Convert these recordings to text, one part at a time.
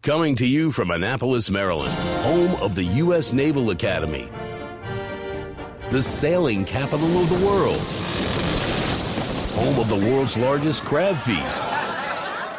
Coming to you from Annapolis, Maryland, home of the U.S. Naval Academy, the sailing capital of the world, home of the world's largest crab feast,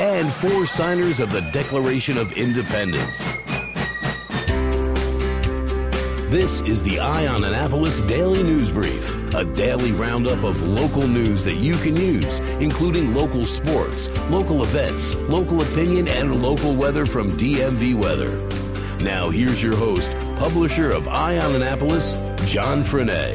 and 4 signers of the Declaration of Independence. This is the On Annapolis Daily News Brief, a daily roundup of local news that you can use, including local sports, local events, local opinion, and local weather from DMV Weather. Now here's your host, publisher of On Annapolis, John Frenaye.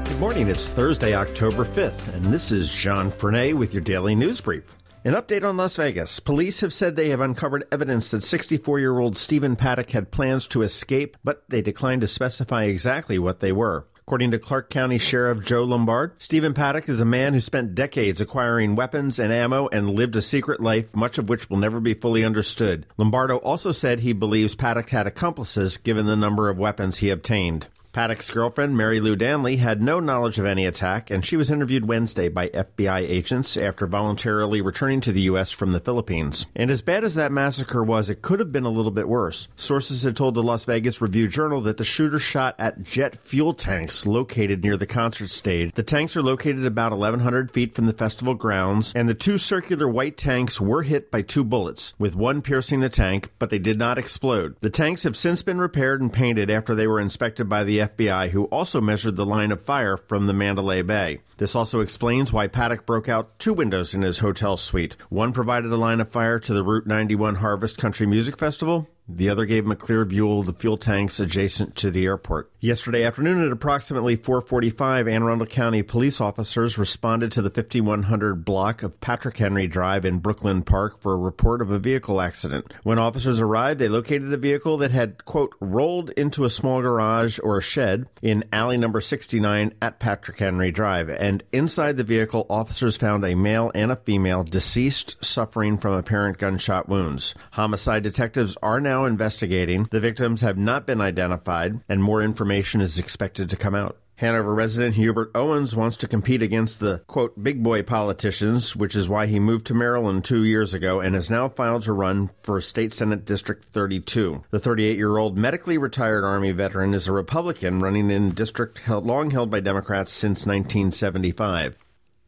Good morning, it's Thursday, October 5th, and this is John Frenaye with your Daily News Brief. An update on Las Vegas. Police have said they have uncovered evidence that 64-year-old Stephen Paddock had plans to escape, but they declined to specify exactly what they were. According to Clark County Sheriff Joe Lombard, Stephen Paddock is a man who spent decades acquiring weapons and ammo and lived a secret life, much of which will never be fully understood. Lombardo also said he believes Paddock had accomplices given the number of weapons he obtained. Paddock's girlfriend, Mary Lou Danley, had no knowledge of any attack, and she was interviewed Wednesday by FBI agents after voluntarily returning to the U.S. from the Philippines. And as bad as that massacre was, it could have been a little bit worse. Sources had told the Las Vegas Review-Journal that the shooter shot at jet fuel tanks located near the concert stage. The tanks are located about 1,100 feet from the festival grounds, and the 2 circular white tanks were hit by 2 bullets, with one piercing the tank, but they did not explode. The tanks have since been repaired and painted after they were inspected by the FBI, who also measured the line of fire from the Mandalay Bay. This also explains why Paddock broke out 2 windows in his hotel suite. One provided a line of fire to the Route 91 Harvest Country Music Festival. The other gave him a clear view of the fuel tanks adjacent to the airport. Yesterday afternoon at approximately 4:45, Anne Arundel County police officers responded to the 5100 block of Patrick Henry Drive in Brooklyn Park for a report of a vehicle accident. When officers arrived, they located a vehicle that had, quote, rolled into a small garage or a shed in alley number 69 at Patrick Henry Drive. And inside the vehicle, officers found a male and a female deceased, suffering from apparent gunshot wounds. Homicide detectives are now investigating. The victims have not been identified, and more information is expected to come out. Hanover resident Hubert Owens wants to compete against the, quote, big boy politicians, which is why he moved to Maryland 2 years ago and has now filed to run for State Senate District 32. The 38-year-old medically retired Army veteran is a Republican running in a district long held by Democrats since 1975.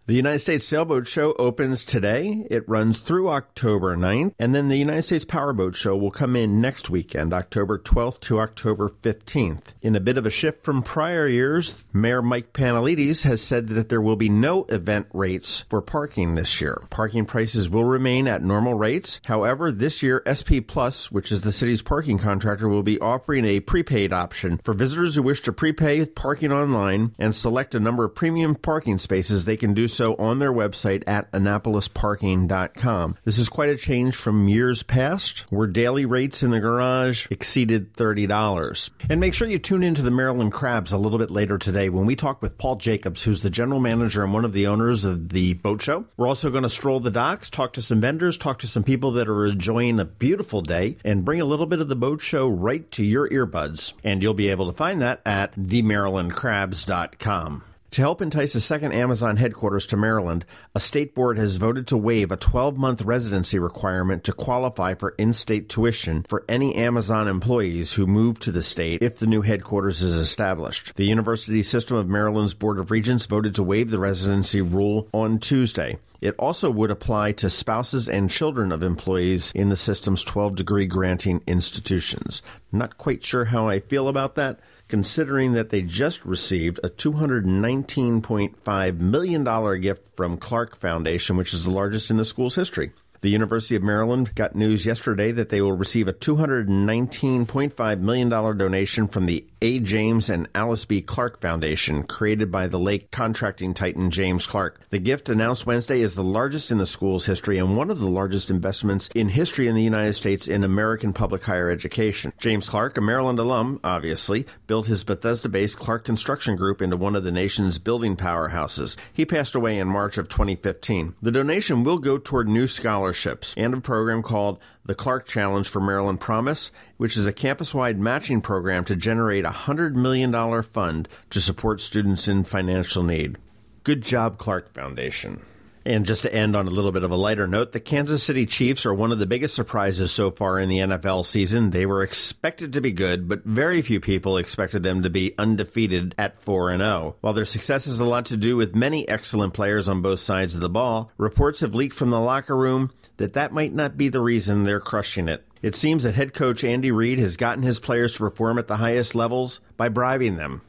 The United States Sailboat Show opens today. It runs through October 9th, and then the United States Powerboat Show will come in next weekend, October 12th to October 15th. In a bit of a shift from prior years, Mayor Mike Panelides has said that there will be no event rates for parking this year. Parking prices will remain at normal rates. However, this year, SP Plus, which is the city's parking contractor, will be offering a prepaid option for visitors who wish to prepay parking online and select a number of premium parking spaces. They can do so on their website at annapolisparking.com. This is quite a change from years past, where daily rates in the garage exceeded $30. And make sure you tune into the Maryland Crabs a little bit later today when we talk with Paul Jacobs, who's the general manager and one of the owners of the boat show. We're also going to stroll the docks, talk to some vendors, talk to some people that are enjoying a beautiful day, and bring a little bit of the boat show right to your earbuds. And you'll be able to find that at themarylandcrabs.com. To help entice a second Amazon headquarters to Maryland, a state board has voted to waive a 12-month residency requirement to qualify for in-state tuition for any Amazon employees who move to the state if the new headquarters is established. The University System of Maryland's Board of Regents voted to waive the residency rule on Tuesday. It also would apply to spouses and children of employees in the system's 12-degree granting institutions. Not quite sure how I feel about that, considering that they just received a $219.5 million gift from Clark Foundation, which is the largest in the school's history. The University of Maryland got news yesterday that they will receive a $219.5 million donation from the A. James and Alice B. Clark Foundation, created by the late contracting titan James Clark. The gift, announced Wednesday, is the largest in the school's history and one of the largest investments in history in the United States in American public higher education. James Clark, a Maryland alum, obviously, built his Bethesda-based Clark Construction Group into one of the nation's building powerhouses. He passed away in March of 2015. The donation will go toward new scholarships and a program called the Clark Challenge for Maryland Promise, which is a campus-wide matching program to generate a $100 million fund to support students in financial need. Good job, Clark Foundation. And just to end on a little bit of a lighter note, the Kansas City Chiefs are one of the biggest surprises so far in the NFL season. They were expected to be good, but very few people expected them to be undefeated at 4-0. While their success has a lot to do with many excellent players on both sides of the ball, reports have leaked from the locker room that might not be the reason they're crushing it. It seems that head coach Andy Reid has gotten his players to perform at the highest levels by bribing them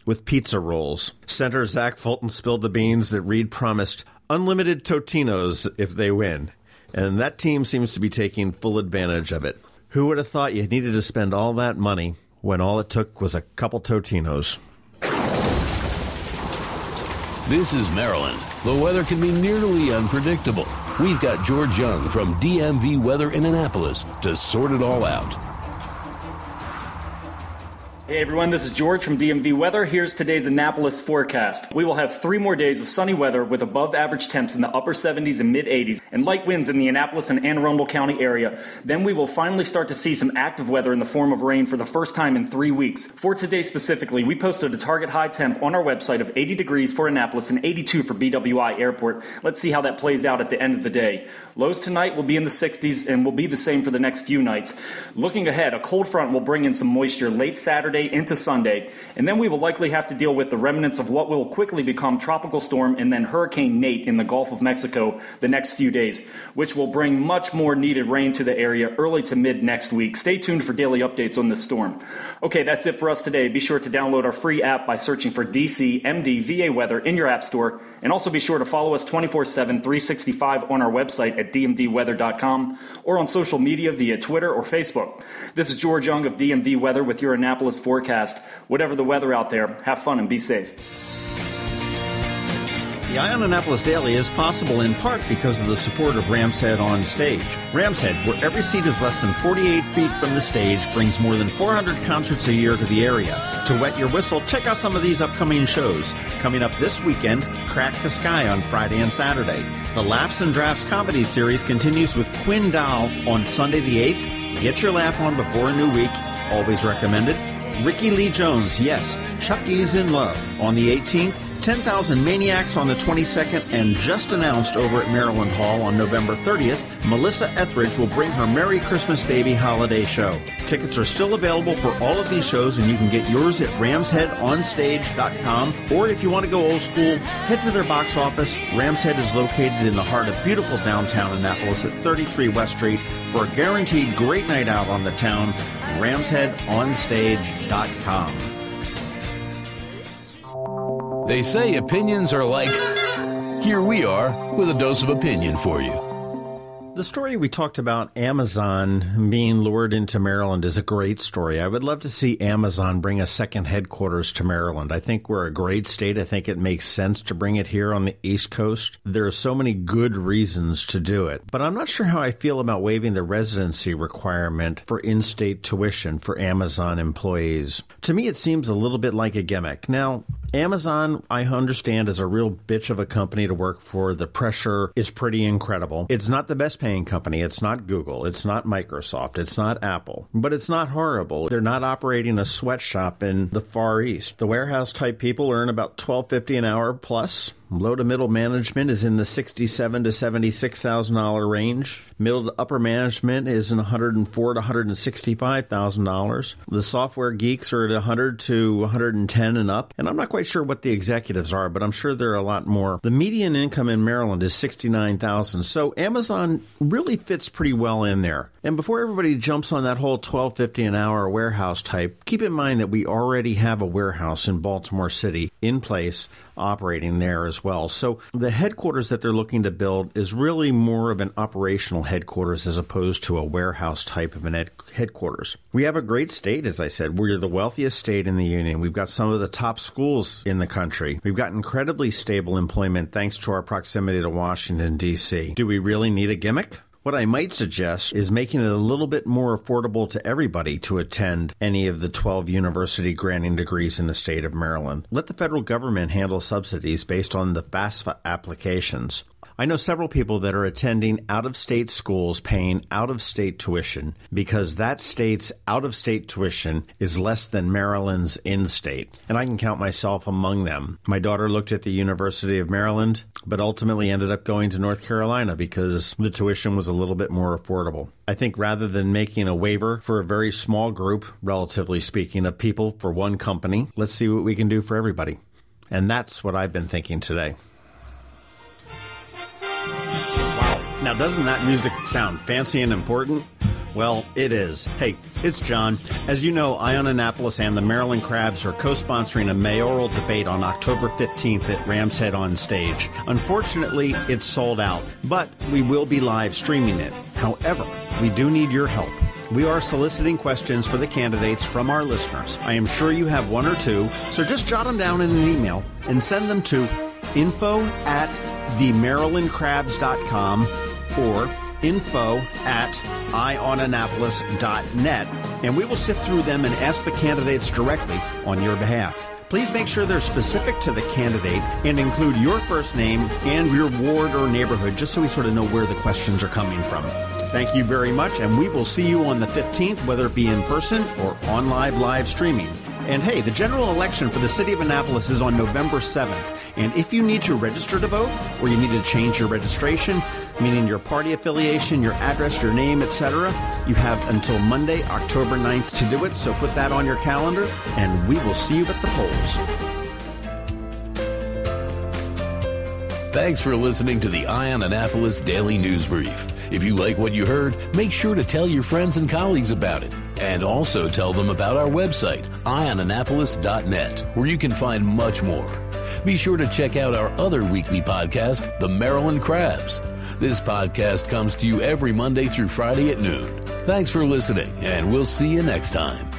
with pizza rolls. Center Zach Fulton spilled the beans that Reid promised unlimited Totinos if they win, and that team seems to be taking full advantage of it. Who would have thought you needed to spend all that money when all it took was a couple Totinos? This is Maryland. The weather can be nearly unpredictable. We've got George Young from DMV Weather in Annapolis to sort it all out. Hey everyone, this is George from DMV Weather. Here's today's Annapolis forecast. We will have 3 more days of sunny weather with above average temps in the upper 70s and mid 80s and light winds in the Annapolis and Anne Arundel County area. Then we will finally start to see some active weather in the form of rain for the first time in 3 weeks. For today specifically, we posted a target high temp on our website of 80 degrees for Annapolis and 82 for BWI Airport. Let's see how that plays out at the end of the day. Lows tonight will be in the 60s and will be the same for the next few nights. Looking ahead, a cold front will bring in some moisture late Saturday into Sunday, and then we will likely have to deal with the remnants of what will quickly become Tropical Storm and then Hurricane Nate in the Gulf of Mexico the next few days, which will bring much more needed rain to the area early to mid next week. Stay tuned for daily updates on this storm. Okay, that's it for us today. Be sure to download our free app by searching for DC MD VA Weather in your app store, and also be sure to follow us 24/7, 365 on our website at dmvweather.com or on social media via Twitter or Facebook. This is George Young of DMV Weather with your Annapolis forecast. Whatever the weather out there, have fun and be safe. The Eye on Annapolis Daily is possible in part because of the support of Ram's Head On Stage. Ram's Head, where every seat is less than 48 feet from the stage, brings more than 400 concerts a year to the area. To wet your whistle, check out some of these upcoming shows. Coming up this weekend, Crack the Sky on Friday and Saturday. The Laughs and Drafts comedy series continues with Quinn Doll on Sunday the 8th. Get your laugh on before a new week. Always recommended. Ricky Lee Jones, yes, Chucky's in Love on the 18th. 10,000 Maniacs on the 22nd, and just announced over at Maryland Hall on November 30th, Melissa Etheridge will bring her Merry Christmas Baby holiday show. Tickets are still available for all of these shows, and you can get yours at ramsheadonstage.com, or if you want to go old school, head to their box office. Ram's Head is located in the heart of beautiful downtown Annapolis at 33 West Street. For a guaranteed great night out on the town, ramsheadonstage.com. They say opinions are like... Here we are with a dose of opinion for you. The story we talked about, Amazon being lured into Maryland, is a great story. I would love to see Amazon bring a second headquarters to Maryland. I think we're a great state. I think it makes sense to bring it here on the East Coast. There are so many good reasons to do it. But I'm not sure how I feel about waiving the residency requirement for in-state tuition for Amazon employees. To me, it seems a little bit like a gimmick. Now, Amazon, I understand, is a real bitch of a company to work for. The pressure is pretty incredible. It's not the best paying company. It's not Google. It's not Microsoft. It's not Apple. But it's not horrible. They're not operating a sweatshop in the Far East. The warehouse type people earn about $12.50 an hour plus. Low to middle management is in the $67,000 to $76,000 range. Middle to upper management is in $104,000 to $165,000. The software geeks are at $100,000 to $110,000 and up. And I'm not quite sure what the executives are, but I'm sure there are a lot more. The median income in Maryland is $69,000. So Amazon really fits pretty well in there. And before everybody jumps on that whole $12.50 an hour warehouse type, keep in mind that we already have a warehouse in Baltimore City in place, operating there as well. So the headquarters that they're looking to build is really more of an operational headquarters as opposed to a warehouse type of an headquarters. We have a great state, as I said. We're the wealthiest state in the union. We've got some of the top schools in the country. We've got incredibly stable employment thanks to our proximity to Washington, D.C. Do we really need a gimmick? What I might suggest is making it a little bit more affordable to everybody to attend any of the 12 university granting degrees in the state of Maryland. Let the federal government handle subsidies based on the FAFSA applications. I know several people that are attending out-of-state schools paying out-of-state tuition because that state's out-of-state tuition is less than Maryland's in-state. And I can count myself among them. My daughter looked at the University of Maryland, but ultimately ended up going to North Carolina because the tuition was a little bit more affordable. I think rather than making a waiver for a very small group, relatively speaking, of people for one company, let's see what we can do for everybody. And that's what I've been thinking today. Now, doesn't that music sound fancy and important? Well, it is. Hey, it's John. As you know, On Annapolis and the Maryland Crabs are co-sponsoring a mayoral debate on October 15th at Rams Head on Stage. Unfortunately, it's sold out, but we will be live streaming it. However, we do need your help. We are soliciting questions for the candidates from our listeners. I am sure you have one or two, so just jot them down in an email and send them to info@themarylandcrabs.com or info@ionannapolis.net, and we will sift through them and ask the candidates directly on your behalf. Please make sure they're specific to the candidate and include your first name and your ward or neighborhood, just so we sort of know where the questions are coming from. Thank you very much, and we will see you on the 15th, whether it be in person or on live streaming. And hey, the general election for the city of Annapolis is on November 7th. And if you need to register to vote, or you need to change your registration, meaning your party affiliation, your address, your name, etc., you have until Monday, October 9th to do it. So put that on your calendar, and we will see you at the polls. Thanks for listening to the On Annapolis Daily News Brief. If you like what you heard, make sure to tell your friends and colleagues about it. And also tell them about our website, ionannapolis.net, where you can find much more. Be sure to check out our other weekly podcast, The Maryland Crabs. This podcast comes to you every Monday through Friday at noon. Thanks for listening, and we'll see you next time.